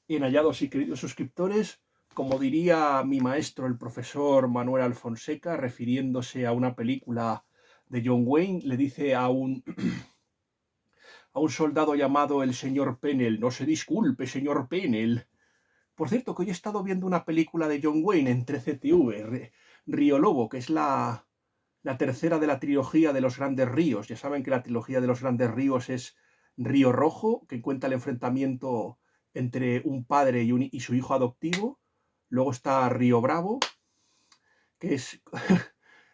Bien hallados y queridos suscriptores, como diría mi maestro, el profesor Manuel Alfonseca, refiriéndose a una película de John Wayne, le dice a un soldado llamado el señor Pennell: no se disculpe, señor Pennell. Por cierto, que hoy he estado viendo una película de John Wayne en 13TV, Río Lobo, que es la tercera de la trilogía de los Grandes Ríos. Ya saben que la trilogía de los Grandes Ríos es Río Rojo, que cuenta el enfrentamiento entre un padre y su hijo adoptivo. Luego está Río Bravo, que es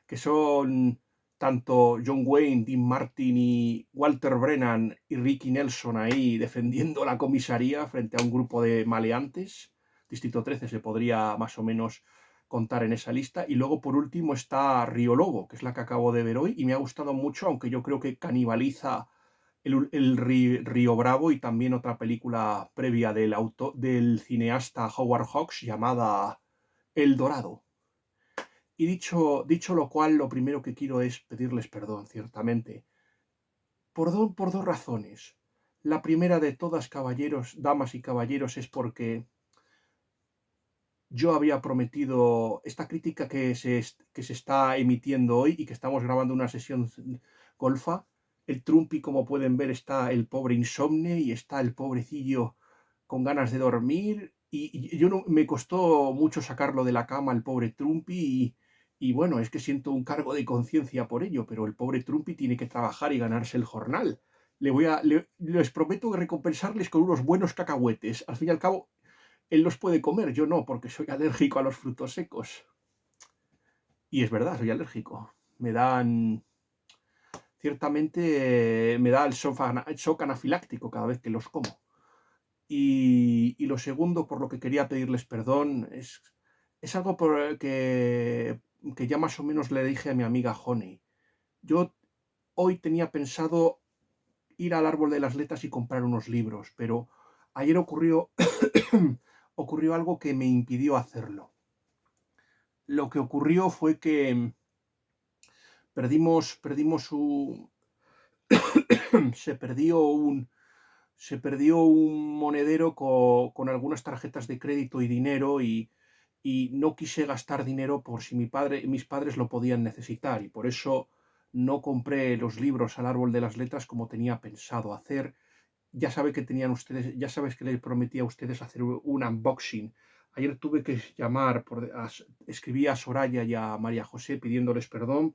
que son tanto John Wayne, Dean Martin y Walter Brennan y Ricky Nelson ahí defendiendo la comisaría frente a un grupo de maleantes. Distrito 13 se podría más o menos contar en esa lista. Y luego, por último, está Río Lobo, que es la que acabo de ver hoy y me ha gustado mucho, aunque yo creo que canibaliza el Río Bravo y también otra película previa del cineasta Howard Hawks llamada El Dorado. Y dicho lo cual, lo primero que quiero es pedirles perdón, ciertamente, por dos razones. La primera de todas, caballeros, damas y caballeros, es porque yo había prometido esta crítica que se está emitiendo hoy y que estamos grabando una sesión golfa. El Trumpi, como pueden ver, está el pobre insomne y está el pobrecillo con ganas de dormir. Y yo no, me costó mucho sacarlo de la cama al pobre Trumpi y bueno, es que siento un cargo de conciencia por ello, pero el pobre Trumpi tiene que trabajar y ganarse el jornal. Les prometo recompensarles con unos buenos cacahuetes. Al fin y al cabo, él los puede comer, yo no, porque soy alérgico a los frutos secos. Y es verdad, soy alérgico. Ciertamente me da el shock anafiláctico cada vez que los como. Y lo segundo, por lo que quería pedirles perdón, es algo que ya más o menos le dije a mi amiga Honey. Yo hoy tenía pensado ir al árbol de las letras y comprar unos libros, pero ayer ocurrió algo que me impidió hacerlo. Lo que ocurrió fue que perdimos se perdió un monedero con algunas tarjetas de crédito y dinero y no quise gastar dinero por si mis padres lo podían necesitar y por eso no compré los libros al árbol de las letras como tenía pensado hacer. Ya sabes que les prometí a ustedes hacer un unboxing. Ayer tuve que escribí a Soraya y a María José pidiéndoles perdón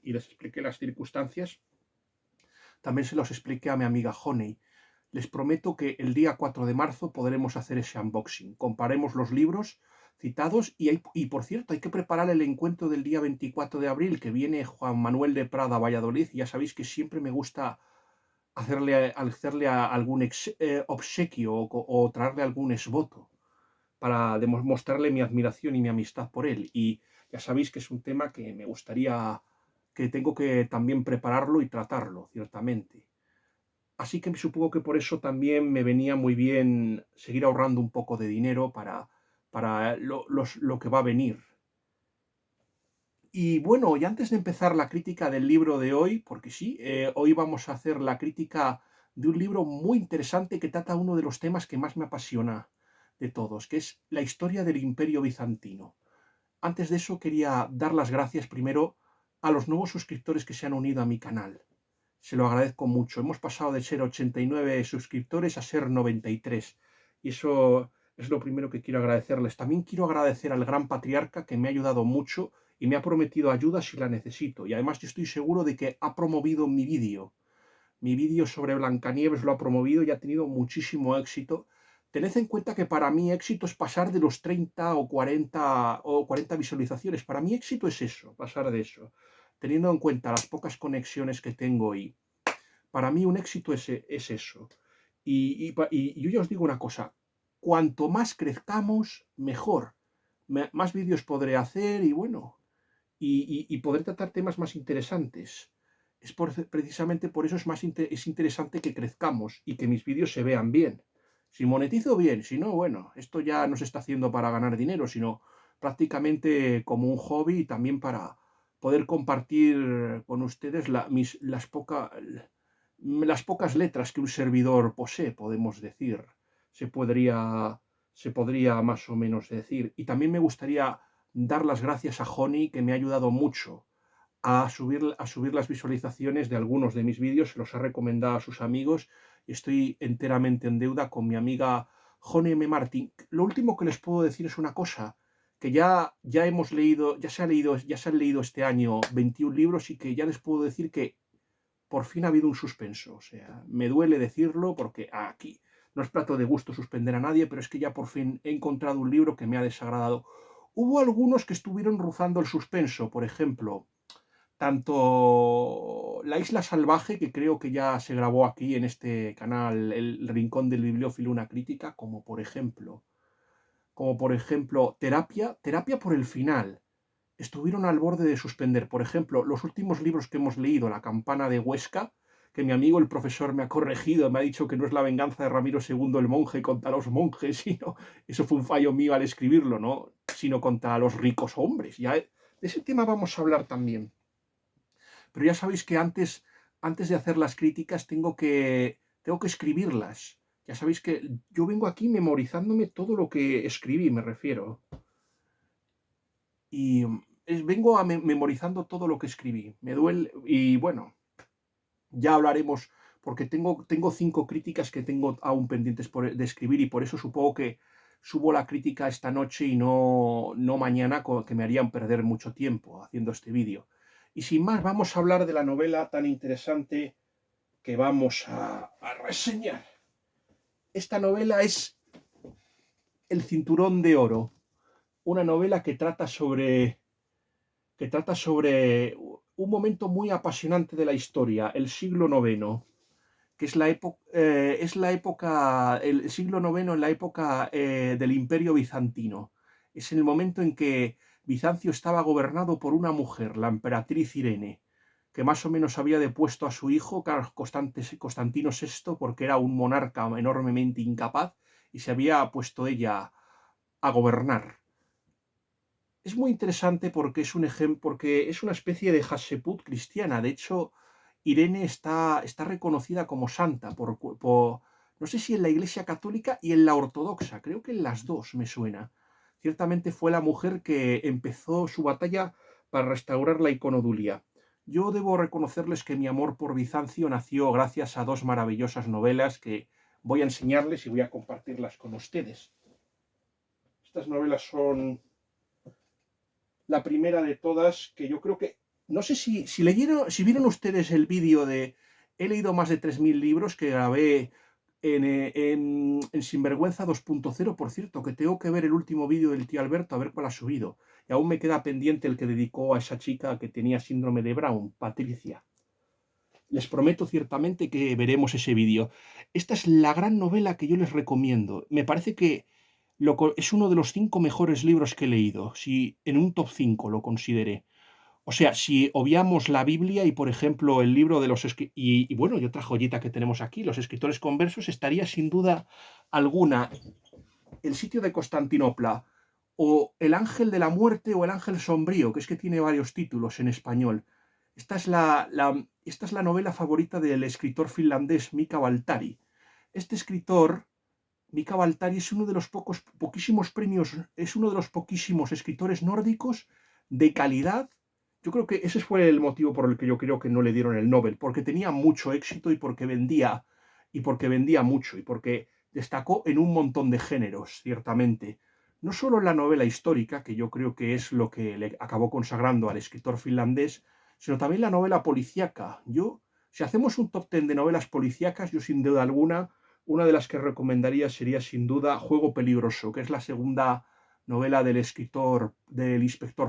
y les expliqué las circunstancias. También se los expliqué a mi amiga Honey. Les prometo que el día 4 de marzo podremos hacer ese unboxing. Comparemos los libros citados y por cierto, hay que preparar el encuentro del día 24 de abril, que viene Juan Manuel de Prada a Valladolid. Ya sabéis que siempre me gusta hacerle algún obsequio o traerle algún esvoto para demostrarle mi admiración y mi amistad por él. Y ya sabéis que es un tema que me gustaría, que tengo que también prepararlo y tratarlo, ciertamente. Así que supongo que por eso también me venía muy bien seguir ahorrando un poco de dinero para lo que va a venir. Y bueno, y antes de empezar la crítica del libro de hoy, porque sí, hoy vamos a hacer la crítica de un libro muy interesante que trata uno de los temas que más me apasiona de todos, que es la historia del Imperio Bizantino. Antes de eso quería dar las gracias primero a los nuevos suscriptores que se han unido a mi canal. Se lo agradezco mucho. Hemos pasado de ser 89 suscriptores a ser 93. Y eso es lo primero que quiero agradecerles. También quiero agradecer al gran patriarca que me ha ayudado mucho y me ha prometido ayuda si la necesito. Y además yo estoy seguro de que ha promovido mi vídeo. Mi vídeo sobre Blancanieves lo ha promovido y ha tenido muchísimo éxito. Tened en cuenta que para mí éxito es pasar de los 30 o 40 visualizaciones. Para mí éxito es eso, pasar de eso. Teniendo en cuenta las pocas conexiones que tengo y para mí un éxito es eso. Y yo ya os digo una cosa, cuanto más crezcamos, mejor. Más vídeos podré hacer y bueno, y podré tratar temas más interesantes. Precisamente por eso es interesante que crezcamos y que mis vídeos se vean bien. Si monetizo bien, si no, bueno, esto ya no se está haciendo para ganar dinero, sino prácticamente como un hobby y también para poder compartir con ustedes las pocas letras que un servidor posee, podemos decir. Se podría. se podría más o menos decir. Y también me gustaría dar las gracias a Joni, que me ha ayudado mucho a subir las visualizaciones de algunos de mis vídeos, se los ha recomendado a sus amigos y estoy enteramente en deuda con mi amiga Joni M. Martín. Lo último que les puedo decir es una cosa, que ya hemos leído, ya se han leído este año 21 libros y que ya les puedo decir que por fin ha habido un suspenso. O sea, me duele decirlo porque aquí no es plato de gusto suspender a nadie, pero es que ya por fin he encontrado un libro que me ha desagradado. Hubo algunos que estuvieron rozando el suspenso, por ejemplo, tanto La Isla Salvaje, que creo que ya se grabó aquí en este canal, El Rincón del Bibliófilo, una crítica, como por ejemplo Terapia por el final. Estuvieron al borde de suspender. Por ejemplo, los últimos libros que hemos leído, La Campana de Huesca, que mi amigo el profesor me ha corregido, me ha dicho que no es la venganza de Ramiro II el monje contra los monjes, sino, eso fue un fallo mío al escribirlo, ¿no? Sino contra los ricos hombres. Ya de ese tema vamos a hablar también. Pero ya sabéis que antes de hacer las críticas tengo que escribirlas. Ya sabéis que yo vengo aquí memorizándome todo lo que escribí, me refiero. Y vengo memorizando todo lo que escribí. Me duele. Y bueno, ya hablaremos, porque tengo 5 críticas que tengo aún pendientes de escribir y por eso supongo que subo la crítica esta noche y no mañana, que me harían perder mucho tiempo haciendo este vídeo. Y sin más, vamos a hablar de la novela tan interesante que vamos a reseñar. Esta novela es El Cinturón de Oro, una novela que trata sobre un momento muy apasionante de la historia, el siglo IX, que el siglo IX en la época del Imperio Bizantino. Es en el momento en que Bizancio estaba gobernado por una mujer, la emperatriz Irene, que más o menos había depuesto a su hijo Constantino VI porque era un monarca enormemente incapaz y se había puesto ella a gobernar. Es muy interesante porque es un ejemplo, porque es una especie de Hatshepsut cristiana. De hecho, Irene está reconocida como santa no sé si en la Iglesia Católica y en la Ortodoxa, creo que en las dos me suena. Ciertamente fue la mujer que empezó su batalla para restaurar la iconodulia. Yo debo reconocerles que mi amor por Bizancio nació gracias a 2 maravillosas novelas que voy a enseñarles y voy a compartirlas con ustedes. Estas novelas son la primera de todas, que yo creo que, no sé si vieron ustedes el vídeo de, he leído más de 3.000 libros que grabé en Sinvergüenza 2.0, por cierto, que tengo que ver el último vídeo del tío Alberto a ver cuál ha subido. Y aún me queda pendiente el que dedicó a esa chica que tenía síndrome de Brown, Patricia. Les prometo ciertamente que veremos ese vídeo. Esta es la gran novela que yo les recomiendo. Me parece que es uno de los 5 mejores libros que he leído, si en un top 5 lo consideré. O sea, si obviamos la Biblia y, por ejemplo, el libro de los y bueno, y otra joyita que tenemos aquí, los escritores conversos, estaría sin duda alguna El sitio de Constantinopla, o El ángel de la muerte, o El ángel sombrío, que es que tiene varios títulos en español. Esta es la novela favorita del escritor finlandés Mika Waltari. Este escritor, Mika Waltari, es uno de los poquísimos premios, es uno de los poquísimos escritores nórdicos de calidad. Yo creo que ese fue el motivo por el que yo creo que no le dieron el Nobel, porque tenía mucho éxito y porque vendía mucho, y porque destacó en un montón de géneros, ciertamente. No solo en la novela histórica, que yo creo que es lo que le acabó consagrando al escritor finlandés, sino también la novela policíaca. Si hacemos un top 10 de novelas policíacas, yo sin duda alguna, una de las que recomendaría sería sin duda Juego Peligroso, que es la segunda novela del inspector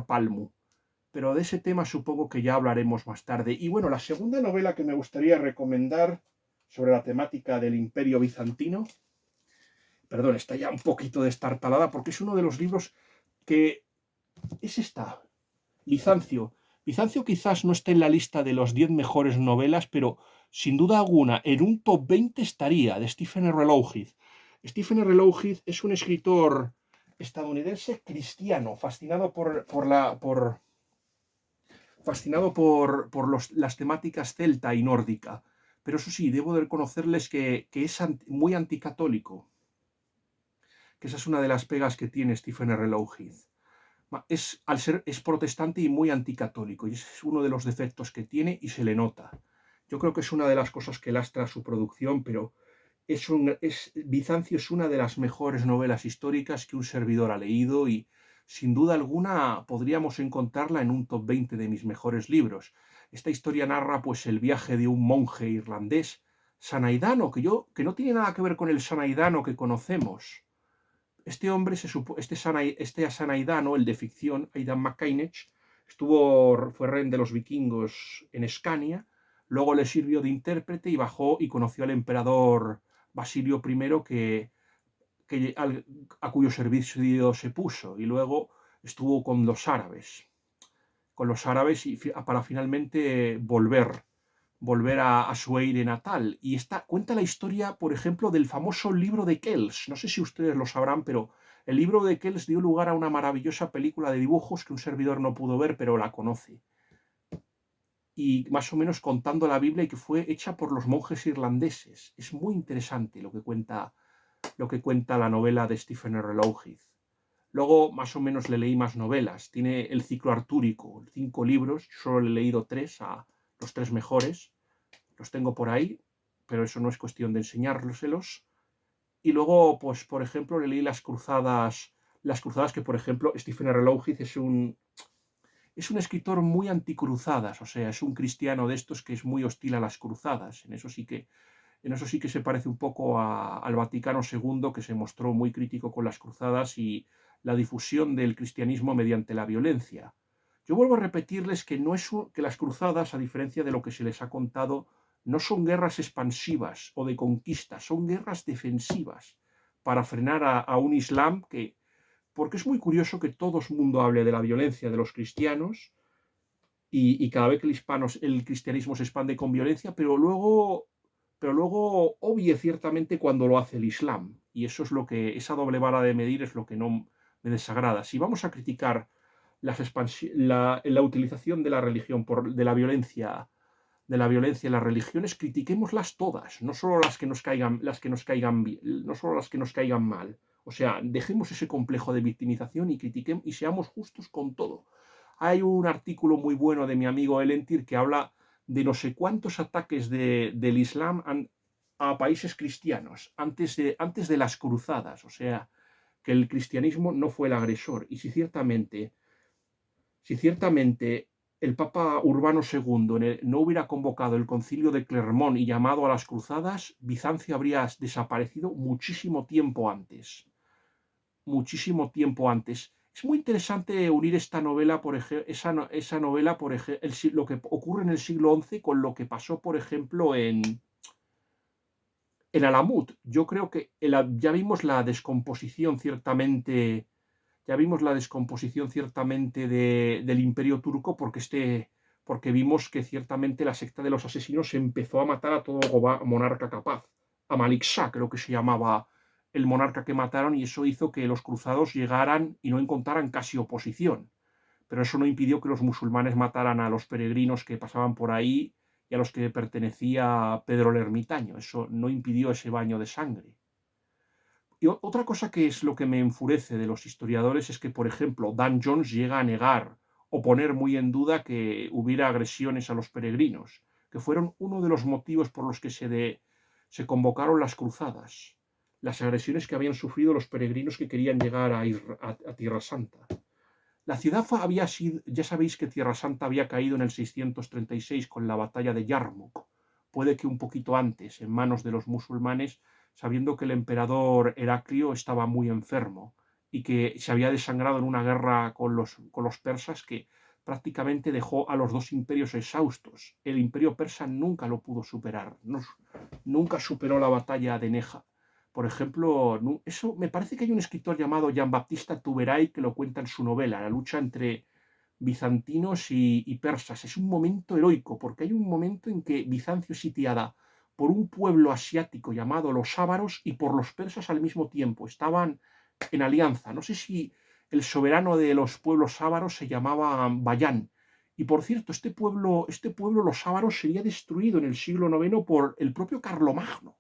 Palmu. Pero de ese tema supongo que ya hablaremos más tarde. Y bueno, la segunda novela que me gustaría recomendar sobre la temática del Imperio Bizantino, perdón, está ya un poquito destartalada porque es uno de los libros que es esta, Bizancio. Bizancio quizás no esté en la lista de los 10 mejores novelas, pero sin duda alguna en un top 20 estaría, de Stephen R. Lougheed. Stephen R. Lougheed es un escritor estadounidense cristiano, fascinado por las temáticas celta y nórdica. Pero eso sí, debo de reconocerles que es muy anticatólico. que esa es una de las pegas que tiene Stephen R. Lougheed. Es protestante y muy anticatólico, y ese es uno de los defectos que tiene y se le nota. Yo creo que es una de las cosas que lastra su producción, pero Bizancio es una de las mejores novelas históricas que un servidor ha leído y sin duda alguna podríamos encontrarla en un top 20 de mis mejores libros. Esta historia narra pues el viaje de un monje irlandés, sanaidano, que no tiene nada que ver con el sanaidano que conocemos. Este hombre, este sanaidano, el de ficción, Aidan McCainech, fue rey de los vikingos en Escania, luego le sirvió de intérprete y bajó y conoció al emperador Basilio I, a cuyo servicio se puso, y luego estuvo con los árabes para finalmente volver a su aire natal. Y cuenta la historia, por ejemplo, del famoso libro de Kells. No sé si ustedes lo sabrán, pero el libro de Kells dio lugar a una maravillosa película de dibujos que un servidor no pudo ver, pero la conoce. Y más o menos contando la Biblia y que fue hecha por los monjes irlandeses. Es muy interesante lo que cuenta la novela de Stephen R. Lougheed. Luego, más o menos, le leí más novelas. Tiene el ciclo artúrico, 5 libros. Yo solo le he leído 3, a los 3 mejores. Los tengo por ahí, pero eso no es cuestión de enseñárselos. Y luego, pues, por ejemplo, le leí Las Cruzadas que, por ejemplo, Stephen R. Lougheed es un escritor muy anticruzadas, o sea, es un cristiano de estos que es muy hostil a las cruzadas. En eso sí que se parece un poco al Vaticano II, que se mostró muy crítico con las cruzadas y la difusión del cristianismo mediante la violencia. Yo vuelvo a repetirles que, que las cruzadas, a diferencia de lo que se les ha contado, no son guerras expansivas o de conquista, son guerras defensivas para frenar a un Islam porque es muy curioso que todo el mundo hable de la violencia de los cristianos y cada vez que el cristianismo se expande con violencia, pero luego obvie ciertamente cuando lo hace el Islam. Y eso es esa doble vara de medir es lo que no me desagrada. Si vamos a criticar la utilización de la religión, de la violencia en las religiones, critiquémoslas todas, no solo las que nos caigan bien, no solo las que nos caigan mal. O sea, dejemos ese complejo de victimización y critiquemos y seamos justos con todo. Hay un artículo muy bueno de mi amigo Elentir que habla de no sé cuántos ataques del Islam a países cristianos antes de las cruzadas. O sea, que el cristianismo no fue el agresor. Y si ciertamente el Papa Urbano II no hubiera convocado el concilio de Clermont y llamado a las cruzadas, Bizancio habría desaparecido muchísimo tiempo antes. Muchísimo tiempo antes. Es muy interesante unir esta novela, esa novela, lo que ocurre en el siglo XI con lo que pasó, por ejemplo, en Alamut. Yo creo que ya vimos la descomposición ciertamente. Ya vimos la descomposición ciertamente del Imperio Turco porque vimos que ciertamente la secta de los asesinos empezó a matar a todo monarca capaz. A Malik Shah creo que se llamaba el monarca que mataron, y eso hizo que los cruzados llegaran y no encontraran casi oposición. Pero eso no impidió que los musulmanes mataran a los peregrinos que pasaban por ahí y a los que pertenecía Pedro el Ermitaño. Eso no impidió ese baño de sangre. Y otra cosa que es lo que me enfurece de los historiadores es que, por ejemplo, Dan Jones llega a negar o poner muy en duda que hubiera agresiones a los peregrinos, que fueron uno de los motivos por los que se convocaron las cruzadas, las agresiones que habían sufrido los peregrinos que querían llegar a Tierra Santa. La ciudad había sido, ya sabéis que Tierra Santa había caído en el 636 con la batalla de Yarmouk, puede que un poquito antes, en manos de los musulmanes, sabiendo que el emperador Heraclio estaba muy enfermo y que se había desangrado en una guerra con los persas que prácticamente dejó a los dos imperios exhaustos. El imperio persa nunca lo pudo superar, nunca superó la batalla de Neja. Por ejemplo, eso me parece que hay un escritor llamado Jean-Baptiste Tuberay que lo cuenta en su novela, la lucha entre bizantinos y persas. Es un momento heroico, porque hay un momento en que Bizancio es sitiada por un pueblo asiático llamado los ávaros y por los persas al mismo tiempo. Estaban en alianza. No sé si el soberano de los pueblos ávaros se llamaba Bayán. Y por cierto, este pueblo, los ávaros, sería destruido en el siglo IX por el propio Carlomagno.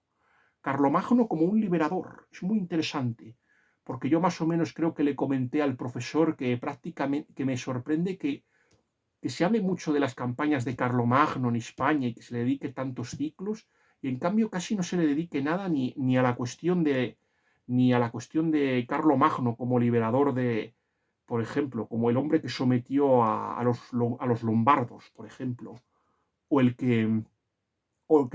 Carlomagno como un liberador. Es muy interesante, porque yo más o menos creo que le comenté al profesor que prácticamente que me sorprende que se hable mucho de las campañas de Carlomagno en España y que se le dedique tantos ciclos, y en cambio casi no se le dedique nada ni a la cuestión de Carlomagno como liberador de, por ejemplo, como el hombre que sometió a los lombardos, por ejemplo, o el que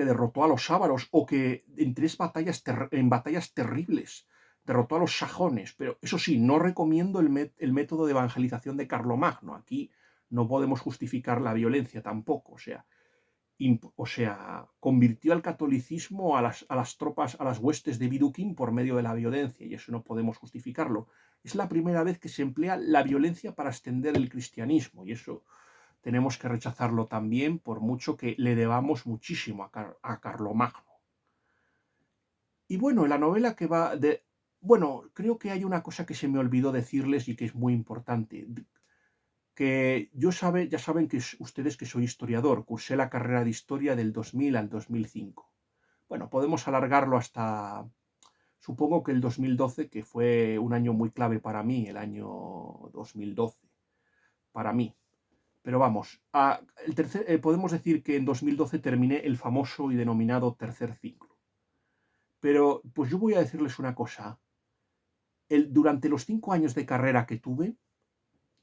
derrotó a los ávaros, o que en batallas terribles derrotó a los sajones. Pero eso sí, no recomiendo el método de evangelización de Carlomagno. Aquí no podemos justificar la violencia tampoco. O sea, convirtió al catolicismo a las tropas, a las huestes de Viduquín por medio de la violencia, y eso no podemos justificarlo. Es la primera vez que se emplea la violencia para extender el cristianismo, y eso tenemos que rechazarlo también, por mucho que le debamos muchísimo a Carlomagno. Y bueno, la novela que va de... Bueno, creo que hay una cosa que se me olvidó decirles y que es muy importante. Que ya saben que ustedes que soy historiador, cursé la carrera de historia del 2000 al 2005. Bueno, podemos alargarlo hasta, supongo que el 2012, que fue un año muy clave para mí, el año 2012, para mí. Pero vamos, podemos decir que en 2012 terminé el famoso y denominado tercer ciclo. Pero pues yo voy a decirles una cosa. Durante los 5 años de carrera que tuve,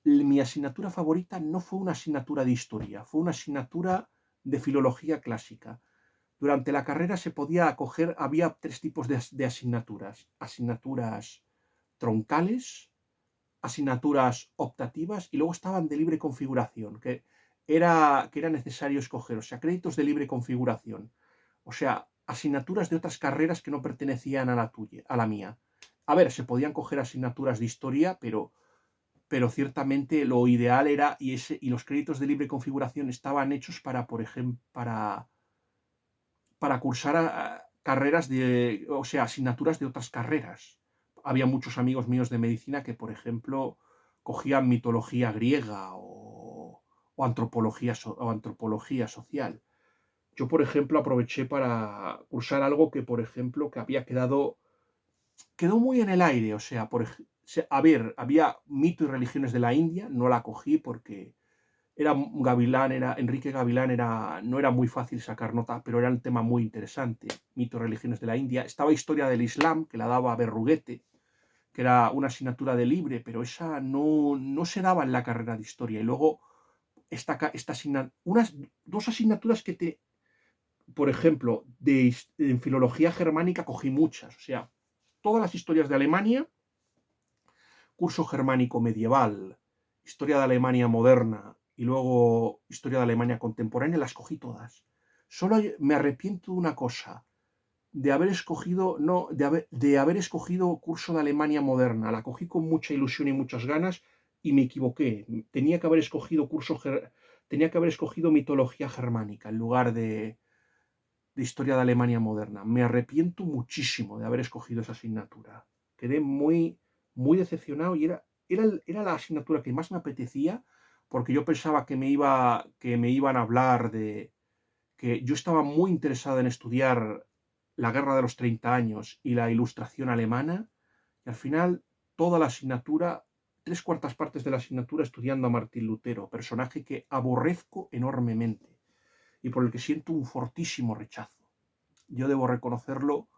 mi asignatura favorita no fue una asignatura de historia, fue una asignatura de filología clásica. Durante la carrera se podía acoger, había 3 tipos de asignaturas. Asignaturas troncales, asignaturas optativas y luego estaban de libre configuración, que era necesario escoger, o sea, créditos de libre configuración. O sea, asignaturas de otras carreras que no pertenecían a la tuya, a la mía. A ver, se podían coger asignaturas de historia, pero ciertamente lo ideal era, y los créditos de libre configuración estaban hechos para, por ejemplo, para cursar carreras o sea, asignaturas de otras carreras. Había muchos amigos míos de medicina que, por ejemplo, cogían mitología griega o antropología social. Yo, por ejemplo, aproveché para cursar algo que, por ejemplo, que quedó muy en el aire. O sea, a ver, había mito y religiones de la India, no la cogí porque Enrique Gavilán no era muy fácil sacar nota, pero era un tema muy interesante. Mito y religiones de la India. Estaba historia del Islam, que la daba Berruguete, que era una asignatura de libre, pero esa no se daba en la carrera de historia. Y luego unas 2 asignaturas por ejemplo, en filología germánica cogí muchas. O sea, todas las historias de Alemania, curso germánico medieval, historia de Alemania moderna y luego historia de Alemania contemporánea, las cogí todas. Solo me arrepiento de una cosa, de haber escogido, no, de haber escogido curso de Alemania moderna. La cogí con mucha ilusión y muchas ganas y me equivoqué. Tenía que haber escogido mitología germánica en lugar de historia de Alemania moderna. Me arrepiento muchísimo de haber escogido esa asignatura. Quedé muy decepcionado y era la asignatura que más me apetecía, porque yo pensaba que me iban a hablar que yo estaba muy interesado en estudiar la Guerra de los 30 años y la Ilustración alemana, y al final toda la asignatura, 3/4 de la asignatura estudiando a Martín Lutero, personaje que aborrezco enormemente y por el que siento un fortísimo rechazo. Yo debo reconocerlo,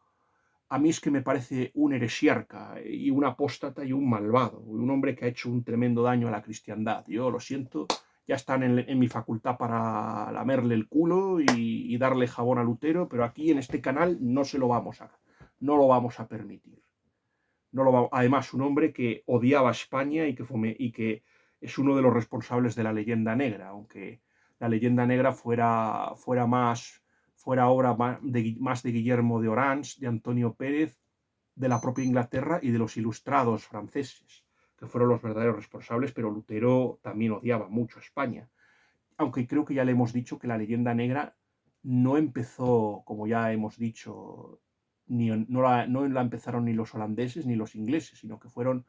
a mí es que me parece un heresiarca y un apóstata y un malvado, un hombre que ha hecho un tremendo daño a la cristiandad. Yo lo siento, ya están en mi facultad para lamerle el culo y darle jabón a Lutero, pero aquí en este canal no lo vamos a permitir. Además, un hombre que odiaba a España y que es uno de los responsables de la leyenda negra, aunque la leyenda negra fuera obra más de Guillermo de Orange, de Antonio Pérez, de la propia Inglaterra y de los ilustrados franceses, que fueron los verdaderos responsables, pero Lutero también odiaba mucho a España. Aunque creo que ya le hemos dicho que la leyenda negra no empezó, como ya hemos dicho, no la empezaron ni los holandeses ni los ingleses, sino que fueron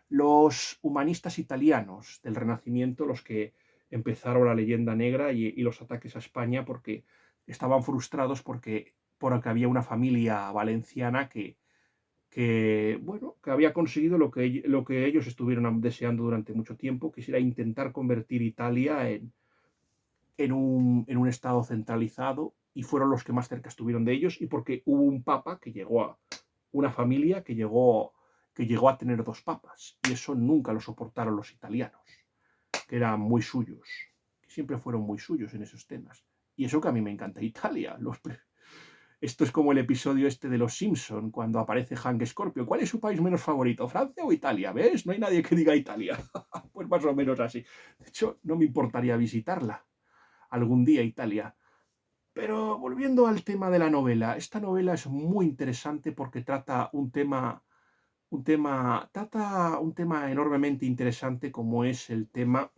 los humanistas italianos del Renacimiento los que empezaron la leyenda negra y los ataques a España, porque estaban frustrados porque había una familia valenciana que, bueno, que había conseguido lo que ellos estuvieron deseando durante mucho tiempo, que era intentar convertir Italia en un estado centralizado, y fueron los que más cerca estuvieron de ellos, y porque hubo un papa que llegó a una familia que llegó a tener dos papas, y eso nunca lo soportaron los italianos, que eran muy suyos, que siempre fueron muy suyos en esos temas. Y eso que a mí me encanta Italia. Esto es como el episodio este de Los Simpson, cuando aparece Hank Scorpio. ¿Cuál es su país menos favorito, Francia o Italia? ¿Ves? No hay nadie que diga Italia. Pues más o menos así. De hecho, no me importaría visitarla algún día, Italia. Pero volviendo al tema de la novela, esta novela es muy interesante porque trata un tema enormemente interesante, como es el tema.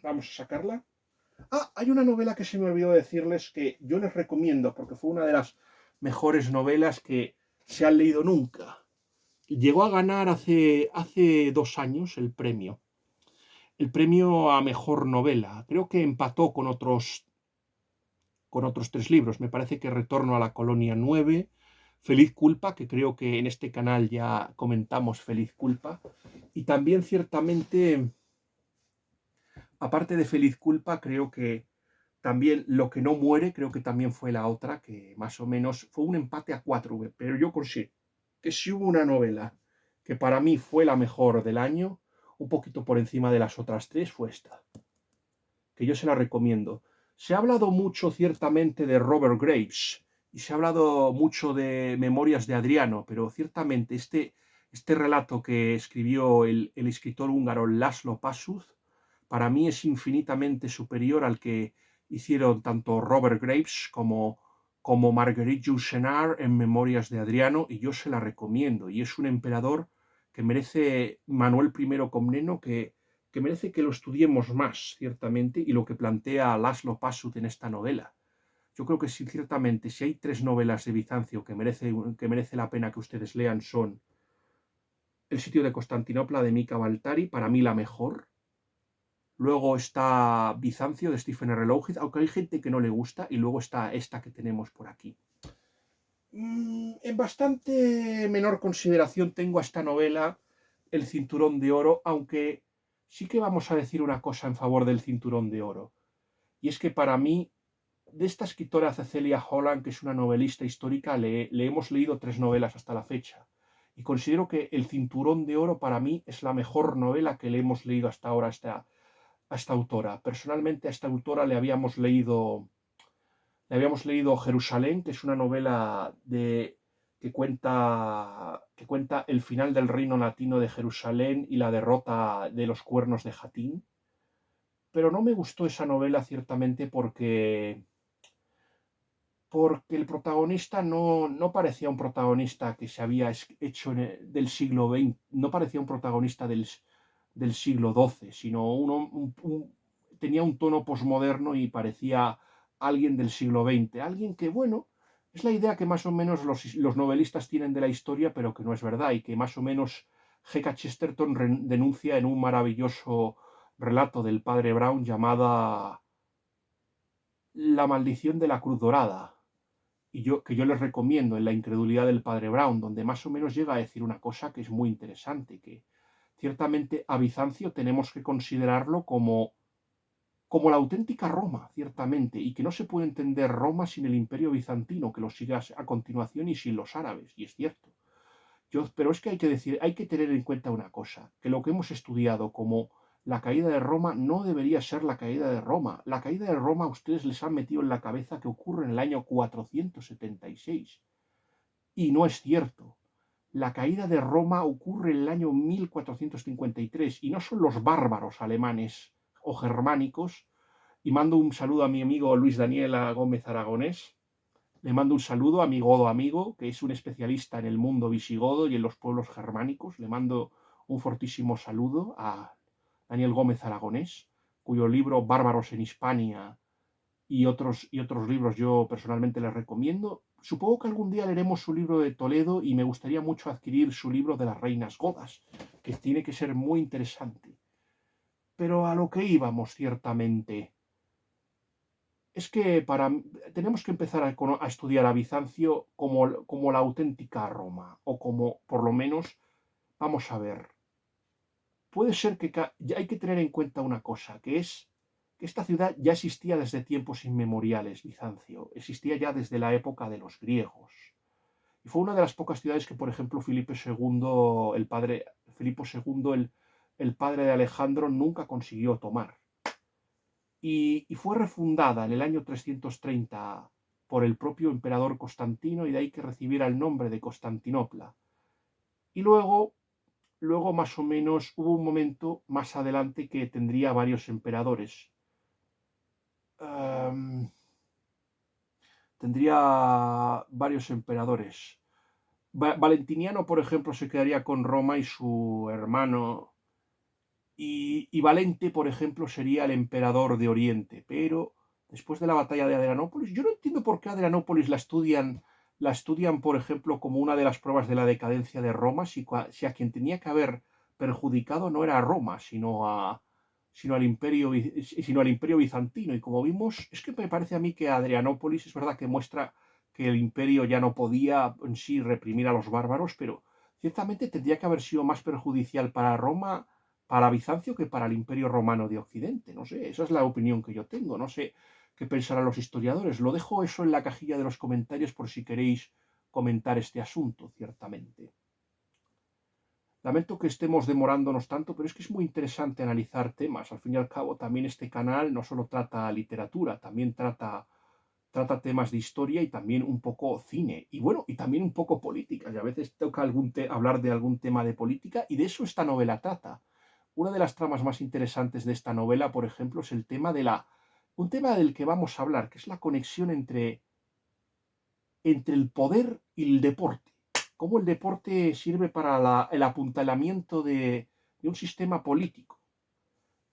Vamos a sacarla. Ah, hay una novela que se me olvidó decirles que yo les recomiendo porque fue una de las mejores novelas que se han leído nunca. Llegó a ganar hace 2 años el premio a mejor novela. Creo que empató con otros 3 libros. Me parece que Retorno a la Colonia 9, Feliz Culpa, que creo que en este canal ya comentamos Feliz Culpa, y también ciertamente, aparte de Feliz Culpa, creo que también Lo que no muere, creo que también fue la otra, que más o menos fue un empate a 4, pero yo considero que si hubo una novela que para mí fue la mejor del año, un poquito por encima de las otras 3, fue esta, que yo se la recomiendo. Se ha hablado mucho ciertamente de Robert Graves y se ha hablado mucho de Memorias de Adriano, pero ciertamente este relato que escribió el escritor húngaro Laszlo Pasuz, para mí es infinitamente superior al que hicieron tanto Robert Graves como Marguerite Yourcenar en Memorias de Adriano, y yo se la recomiendo. Y es un emperador que merece, Manuel I Comneno, que merece que lo estudiemos más, ciertamente, y lo que plantea Laszlo Pasuz en esta novela. Yo creo que ciertamente, si hay 3 novelas de Bizancio que merece la pena que ustedes lean, son El sitio de Constantinopla de Mika Waltari, para mí la mejor. Luego está Bizancio de Stephen R. Lowhead, aunque hay gente que no le gusta, y luego está esta que tenemos por aquí. En bastante menor consideración tengo a esta novela El Cinturón de Oro, aunque sí que vamos a decir una cosa en favor del Cinturón de Oro. Y es que para mí, de esta escritora Cecilia Holland, que es una novelista histórica, le hemos leído 3 novelas hasta la fecha. Y considero que El Cinturón de Oro para mí es la mejor novela que le hemos leído hasta ahora a esta autora. Personalmente a esta autora le habíamos leído Jerusalén, que es una novela que cuenta el final del reino latino de Jerusalén y la derrota de los cuernos de Jatín. Pero no me gustó esa novela ciertamente porque el protagonista no parecía un protagonista que se había hecho del siglo XX, no parecía un protagonista del siglo XII, sino tenía un tono posmoderno y parecía alguien del siglo XX, alguien que, bueno, es la idea que más o menos los novelistas tienen de la historia, pero que no es verdad, y que más o menos G.K. Chesterton denuncia en un maravilloso relato del padre Brown llamada La maldición de la cruz dorada, que yo les recomiendo, en La incredulidad del padre Brown, donde más o menos llega a decir una cosa que es muy interesante, que ciertamente a Bizancio tenemos que considerarlo como la auténtica Roma, ciertamente, y que no se puede entender Roma sin el imperio bizantino, que lo sigue a continuación, y sin los árabes, y es cierto. Pero es que hay que tener en cuenta una cosa, que lo que hemos estudiado como la caída de Roma no debería ser la caída de Roma. La caída de Roma a ustedes les han metido en la cabeza que ocurre en el año 476. Y no es cierto. La caída de Roma ocurre en el año 1453, y no son los bárbaros alemanes o germánicos. Y mando un saludo a mi amigo Luis Daniel Gómez Aragonés. Le mando un saludo a mi godo amigo, que es un especialista en el mundo visigodo y en los pueblos germánicos. Le mando un fortísimo saludo a Daniel Gómez Aragonés, cuyo libro Bárbaros en Hispania y otros libros yo personalmente les recomiendo. Supongo que algún día leeremos su libro de Toledo, y me gustaría mucho adquirir su libro de las reinas godas, que tiene que ser muy interesante. Pero a lo que íbamos, ciertamente. es que tenemos que empezar a estudiar a Bizancio como la auténtica Roma, o como, por lo menos, vamos a ver, puede ser que ya hay que tener en cuenta una cosa, que es que esta ciudad ya existía desde tiempos inmemoriales, Bizancio, existía ya desde la época de los griegos. Y fue una de las pocas ciudades que, por ejemplo, Filipo II, el padre de Alejandro, nunca consiguió tomar. Y fue refundada en el año 330 por el propio emperador Constantino, y de ahí que recibiera el nombre de Constantinopla. Y luego más o menos hubo un momento más adelante que tendría varios emperadores. Tendría varios emperadores. Valentiniano, por ejemplo, se quedaría con Roma y su hermano. Y Valente, por ejemplo, sería el emperador de Oriente. Pero después de la batalla de Adrianópolis, yo no entiendo por qué Adrianópolis la estudian, por ejemplo, como una de las pruebas de la decadencia de Roma, si a quien tenía que haber perjudicado no era a Roma, sino al imperio bizantino. Y como vimos, es que me parece a mí que Adrianópolis es verdad que muestra que el imperio ya no podía en sí reprimir a los bárbaros, pero ciertamente tendría que haber sido más perjudicial para Bizancio que para el imperio romano de Occidente. No sé, esa es la opinión que yo tengo. No sé qué pensarán los historiadores. Lo dejo eso en la cajilla de los comentarios por si queréis comentar este asunto, ciertamente. Lamento que estemos demorándonos tanto, pero es que es muy interesante analizar temas. Al fin y al cabo, también este canal no solo trata literatura, también trata temas de historia y también un poco cine. Y bueno, y también un poco política. Y a veces toca hablar de algún tema de política, y de eso esta novela trata. Una de las tramas más interesantes de esta novela, por ejemplo, es un tema del que vamos a hablar, que es la conexión entre el poder y el deporte. Cómo el deporte sirve para el apuntalamiento de un sistema político.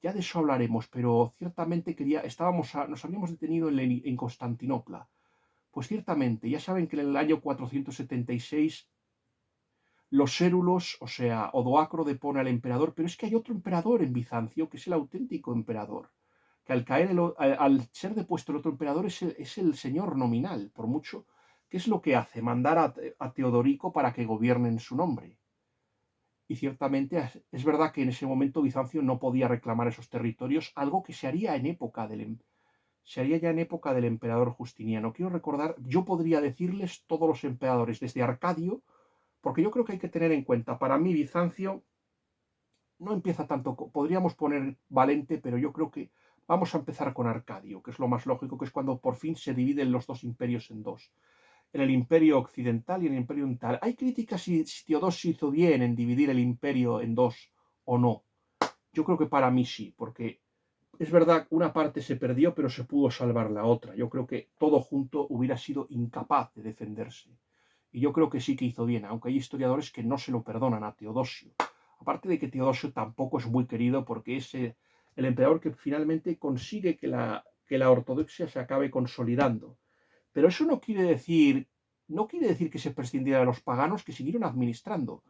Ya de eso hablaremos, pero ciertamente nos habíamos detenido en Constantinopla. Pues ciertamente, ya saben que en el año 476 los sérulos, o sea, Odoacro depone al emperador, pero es que hay otro emperador en Bizancio, que es el auténtico emperador, que al ser depuesto el otro emperador es el señor nominal, por mucho. ¿Qué es lo que hace? Mandar a Teodorico para que gobierne en su nombre. Y ciertamente es verdad que en ese momento Bizancio no podía reclamar esos territorios, algo que se haría ya en época del emperador Justiniano. Quiero recordar, yo podría decirles todos los emperadores, desde Arcadio, porque yo creo que hay que tener en cuenta, para mí Bizancio no empieza tanto, podríamos poner Valente, pero yo creo que vamos a empezar con Arcadio, que es lo más lógico, que es cuando por fin se dividen los dos imperios en dos, en el imperio occidental y en el imperio oriental. Hay críticas si Teodosio hizo bien en dividir el imperio en dos o no. Yo creo que para mí sí, porque es verdad, una parte se perdió, pero se pudo salvar la otra. Yo creo que todo junto hubiera sido incapaz de defenderse. Y yo creo que sí que hizo bien, aunque hay historiadores que no se lo perdonan a Teodosio. Aparte de que Teodosio tampoco es muy querido porque es el emperador que finalmente consigue que la ortodoxia se acabe consolidando. Pero eso no quiere decir que se prescindiera de los paganos, que siguieron administrando.